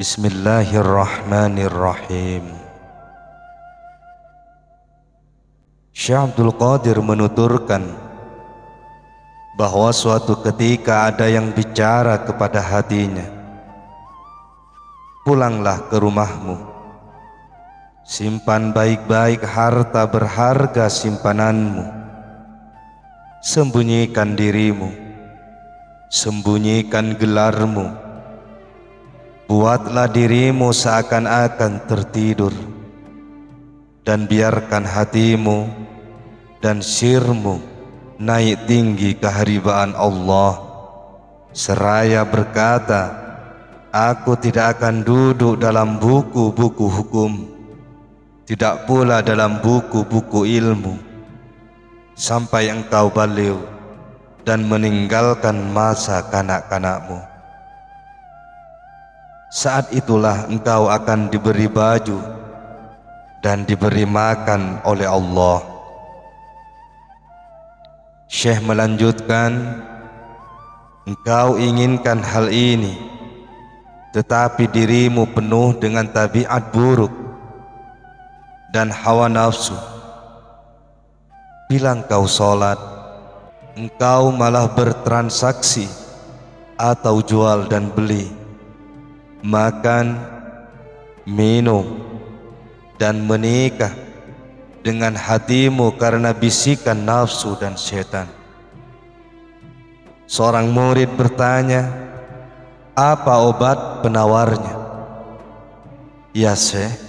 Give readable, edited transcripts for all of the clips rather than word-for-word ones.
Bismillahirrahmanirrahim. Syekh Abdul Qadir menuturkan bahwa suatu ketika ada yang bicara kepada hatinya, "Pulanglah ke rumahmu, simpan baik-baik harta berharga simpananmu, sembunyikan dirimu, sembunyikan gelarmu, buatlah dirimu seakan-akan tertidur, dan biarkan hatimu dan sirmu naik tinggi keharibaan Allah, seraya berkata, aku tidak akan duduk dalam buku-buku hukum, tidak pula dalam buku-buku ilmu, sampai engkau balik dan meninggalkan masa kanak-kanakmu. Saat itulah engkau akan diberi baju dan diberi makan oleh Allah." Syekh melanjutkan, engkau inginkan hal ini, tetapi dirimu penuh dengan tabiat buruk dan hawa nafsu. Bila engkau sholat, engkau malah bertransaksi atau jual dan beli, makan, minum, dan menikah dengan hatimu karena bisikan nafsu dan setan. Seorang murid bertanya, apa obat penawarnya? Ya Syekh.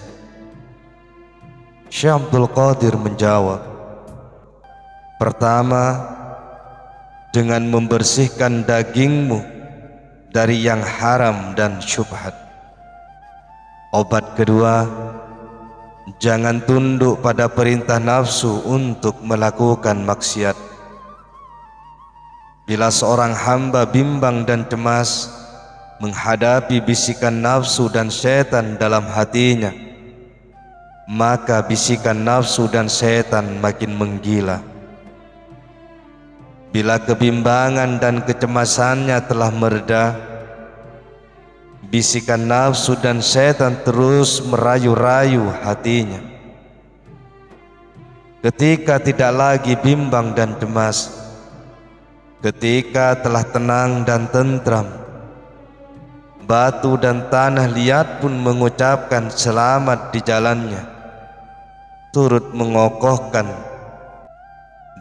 Syekh Abdul Qadir menjawab, pertama, dengan membersihkan dagingmu dari yang haram dan syubhat. Obat kedua, jangan tunduk pada perintah nafsu untuk melakukan maksiat. Bila seorang hamba bimbang dan cemas menghadapi bisikan nafsu dan setan dalam hatinya, maka bisikan nafsu dan setan makin menggila. Bila kebimbangan dan kecemasannya telah mereda, bisikan nafsu dan setan terus merayu-rayu hatinya. Ketika tidak lagi bimbang dan cemas, ketika telah tenang dan tentram, batu dan tanah liat pun mengucapkan selamat di jalannya, turut mengokohkan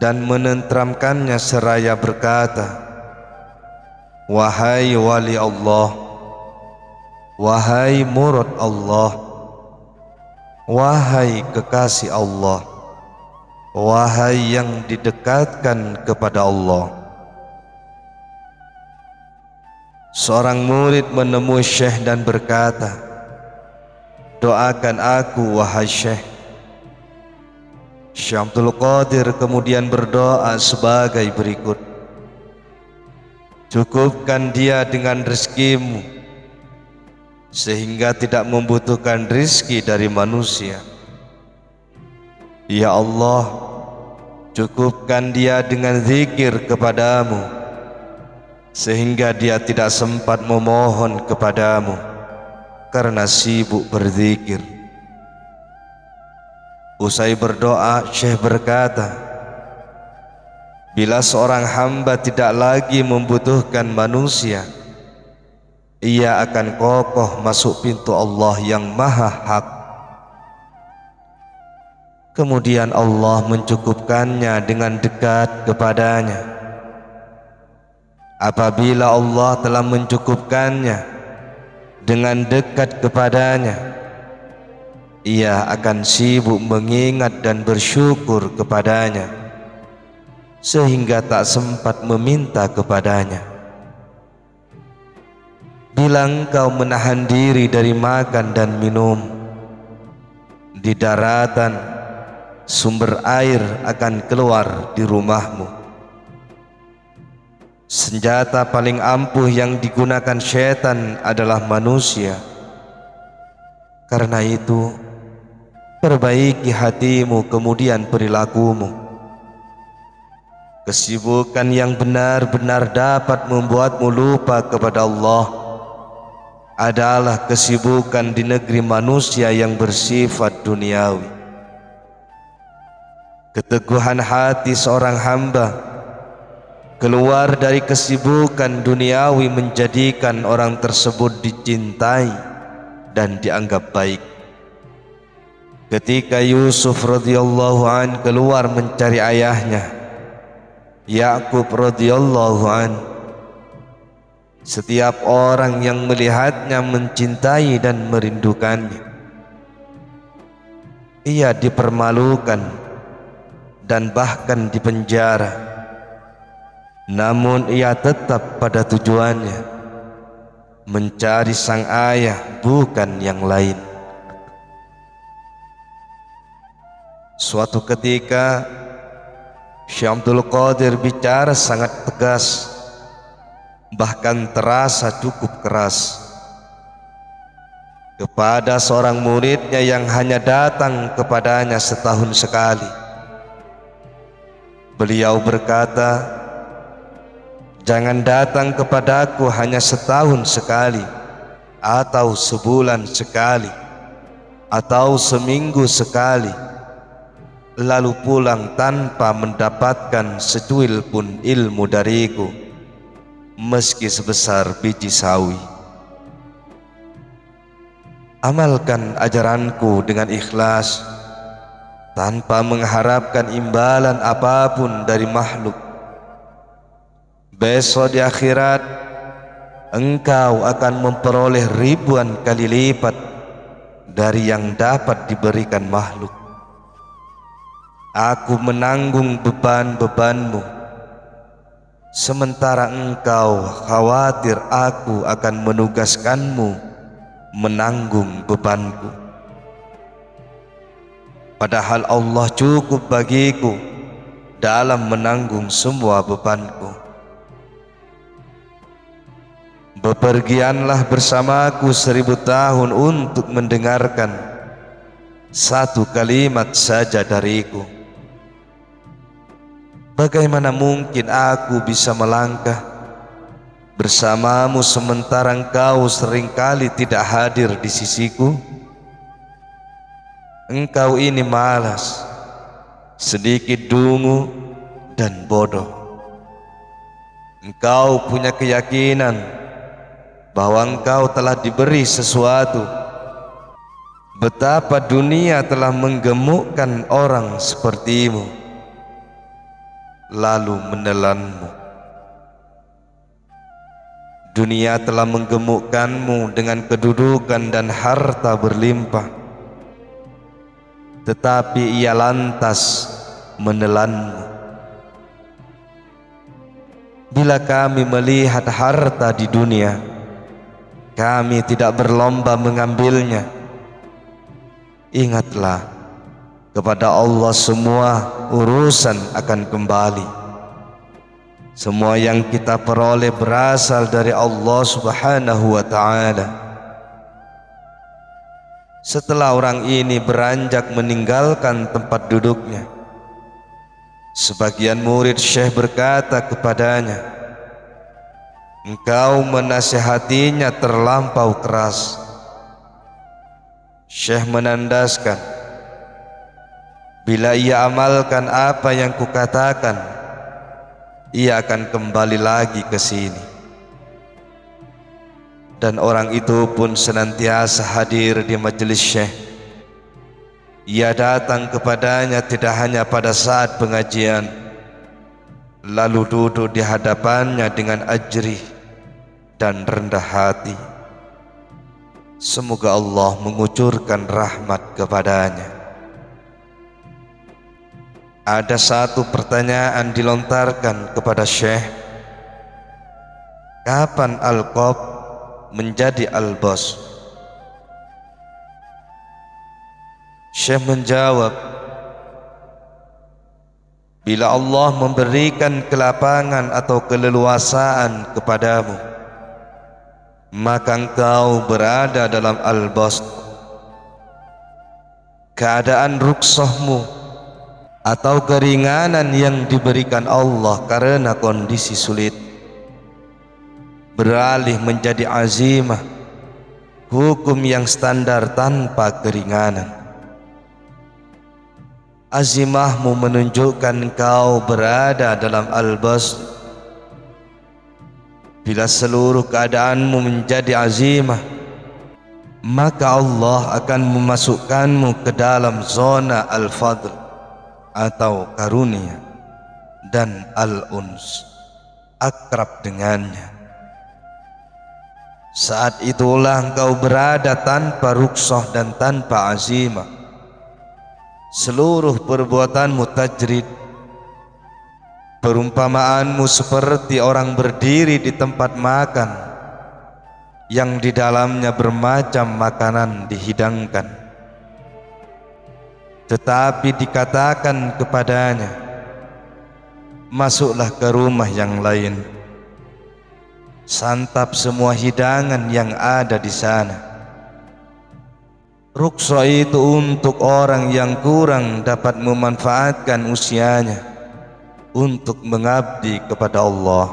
dan menentramkannya seraya berkata, wahai wali Allah, wahai murad Allah, wahai kekasih Allah, wahai yang didekatkan kepada Allah. Seorang murid menemui Syekh dan berkata, doakan aku wahai Syekh. Syekh Abdul Qadir kemudian berdoa sebagai berikut, cukupkan dia dengan rezekimu sehingga tidak membutuhkan rezeki dari manusia. Ya Allah, cukupkan dia dengan zikir kepadamu sehingga dia tidak sempat memohon kepadamu karena sibuk berzikir. Usai berdoa, Syekh berkata, bila seorang hamba tidak lagi membutuhkan manusia, ia akan kokoh masuk pintu Allah yang maha hak. Kemudian Allah mencukupkannya dengan dekat kepadanya. Apabila Allah telah mencukupkannya dengan dekat kepadanya, ia akan sibuk mengingat dan bersyukur kepadanya sehingga tak sempat meminta kepadanya. Bila engkau menahan diri dari makan dan minum, di daratan sumber air akan keluar di rumahmu. Senjata paling ampuh yang digunakan syaitan adalah manusia. Karena itu, perbaiki hatimu kemudian perilakumu. Kesibukan yang benar-benar dapat membuatmu lupa kepada Allah adalah kesibukan di negeri manusia yang bersifat duniawi. Keteguhan hati seorang hamba keluar dari kesibukan duniawi menjadikan orang tersebut dicintai dan dianggap baik. Ketika Yusuf radhiyallahu an keluar mencari ayahnya Yakub radhiyallahu an, setiap orang yang melihatnya mencintai dan merindukannya. Ia dipermalukan dan bahkan dipenjara, namun ia tetap pada tujuannya, mencari sang ayah bukan yang lain. Suatu ketika Syekh Abdul Qadir bicara sangat tegas, bahkan terasa cukup keras kepada seorang muridnya yang hanya datang kepadanya setahun sekali. Beliau berkata, "Jangan datang kepadaku hanya setahun sekali, atau sebulan sekali, atau seminggu sekali, lalu pulang tanpa mendapatkan secuil pun ilmu dariku, meski sebesar biji sawi. Amalkan ajaranku dengan ikhlas, tanpa mengharapkan imbalan apapun dari makhluk. Besok di akhirat engkau akan memperoleh ribuan kali lipat dari yang dapat diberikan makhluk. Aku menanggung beban-bebanmu, sementara engkau khawatir aku akan menugaskanmu menanggung bebanku. Padahal Allah cukup bagiku dalam menanggung semua bebanku. Bepergianlah bersamaku 1000 tahun untuk mendengarkan satu kalimat saja dariku. Bagaimana mungkin aku bisa melangkah bersamamu sementara engkau seringkali tidak hadir di sisiku? Engkau ini malas, sedikit dungu dan bodoh. Engkau punya keyakinan bahwa engkau telah diberi sesuatu. Betapa dunia telah menggemukkan orang sepertimu, lalu menelanmu. Dunia telah menggemukkanmu dengan kedudukan dan harta berlimpah, tetapi ia lantas menelanmu. Bila kami melihat harta di dunia, kami tidak berlomba mengambilnya. Ingatlah, kepada Allah semua urusan akan kembali. Semua yang kita peroleh berasal dari Allah Subhanahu wa ta'ala. Setelah orang ini beranjak meninggalkan tempat duduknya, sebagian murid Syekh berkata kepadanya, "Engkau menasihatinya terlampau keras." Syekh menandaskan, "Bila ia amalkan apa yang kukatakan, ia akan kembali lagi ke sini." Dan orang itu pun senantiasa hadir di majelis Syekh. Ia datang kepadanya tidak hanya pada saat pengajian, lalu duduk di hadapannya dengan ajrih dan rendah hati. Semoga Allah mengucurkan rahmat kepadanya. Ada satu pertanyaan dilontarkan kepada Syekh, "Kapan Al-Qab menjadi Al-Bos?" Syekh menjawab, "Bila Allah memberikan kelapangan atau keleluasaan kepadamu, maka engkau berada dalam al-bast. Keadaan ruksahmu atau keringanan yang diberikan Allah karena kondisi sulit beralih menjadi azimah hukum yang standar tanpa keringanan. Azimahmu menunjukkan kau berada dalam al-basd. Bila seluruh keadaanmu menjadi azimah, maka Allah akan memasukkanmu ke dalam zona al-fadl atau karunia dan al-uns, akrab dengannya. Saat itulah engkau berada tanpa rukshoh dan tanpa azimah. Seluruh perbuatanmu tajrid. Perumpamaanmu seperti orang berdiri di tempat makan yang di dalamnya bermacam makanan dihidangkan, tetapi dikatakan kepadanya, masuklah ke rumah yang lain, santap semua hidangan yang ada di sana. Rukhsah itu untuk orang yang kurang dapat memanfaatkan usianya untuk mengabdi kepada Allah,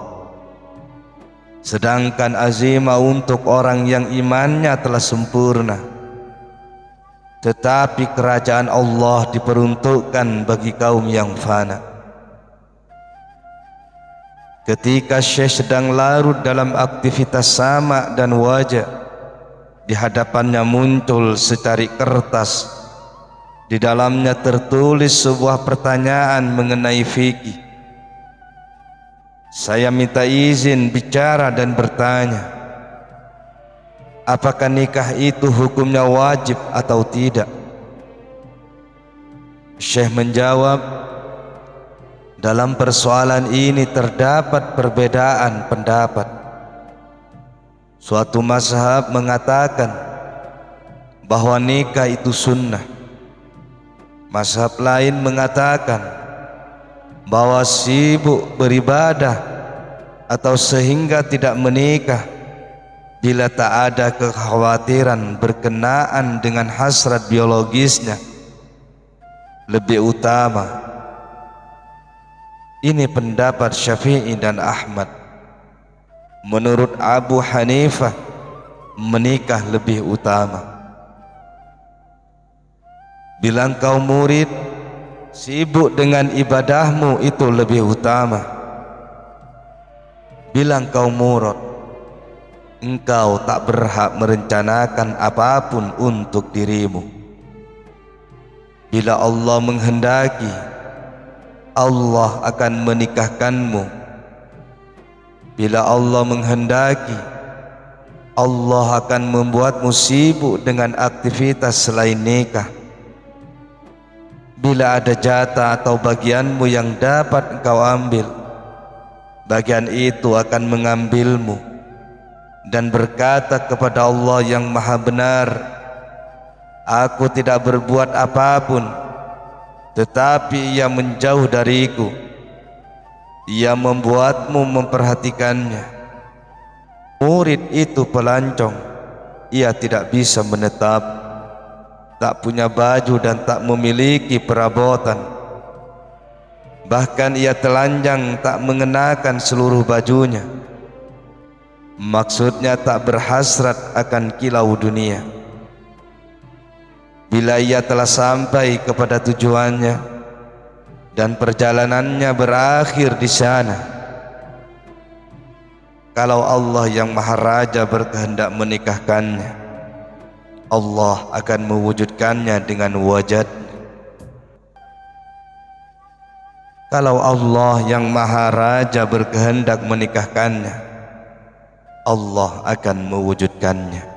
sedangkan azimah untuk orang yang imannya telah sempurna. Tetapi kerajaan Allah diperuntukkan bagi kaum yang fana. Ketika Syekh sedang larut dalam aktivitas sama dan wajah, di hadapannya muncul secarik kertas. Di dalamnya tertulis sebuah pertanyaan mengenai fikih. Saya minta izin bicara dan bertanya, apakah nikah itu hukumnya wajib atau tidak? Syekh menjawab, dalam persoalan ini terdapat perbedaan pendapat. Suatu mazhab mengatakan bahwa nikah itu sunnah. Mazhab lain mengatakan bahwa sibuk beribadah atau sehingga tidak menikah bila tak ada kekhawatiran berkenaan dengan hasrat biologisnya lebih utama. Ini pendapat Syafi'i dan Ahmad. Menurut Abu Hanifah, menikah lebih utama. Bila engkau murid, sibuk dengan ibadahmu itu lebih utama. Bila engkau murad, engkau tak berhak merencanakan apapun untuk dirimu. Bila Allah menghendaki, Allah akan menikahkanmu. Bila Allah menghendaki, Allah akan membuatmu sibuk dengan aktivitas selain nikah. Bila ada jatah atau bagianmu yang dapat engkau ambil, bagian itu akan mengambilmu dan berkata kepada Allah yang Maha Benar, aku tidak berbuat apapun, tetapi Ia menjauh dariku. Ia membuatmu memperhatikannya. Murid itu pelancong, ia tidak bisa menetap, tak punya baju dan tak memiliki perabotan. Bahkan ia telanjang, tak mengenakan seluruh bajunya. Maksudnya tak berhasrat akan kilau dunia. Bila ia telah sampai kepada tujuannya dan perjalanannya berakhir di sana, kalau Allah yang Maha Raja berkehendak menikahkannya, Allah akan mewujudkannya dengan wajad. Kalau Allah yang Maha Raja berkehendak menikahkannya, Allah akan mewujudkannya.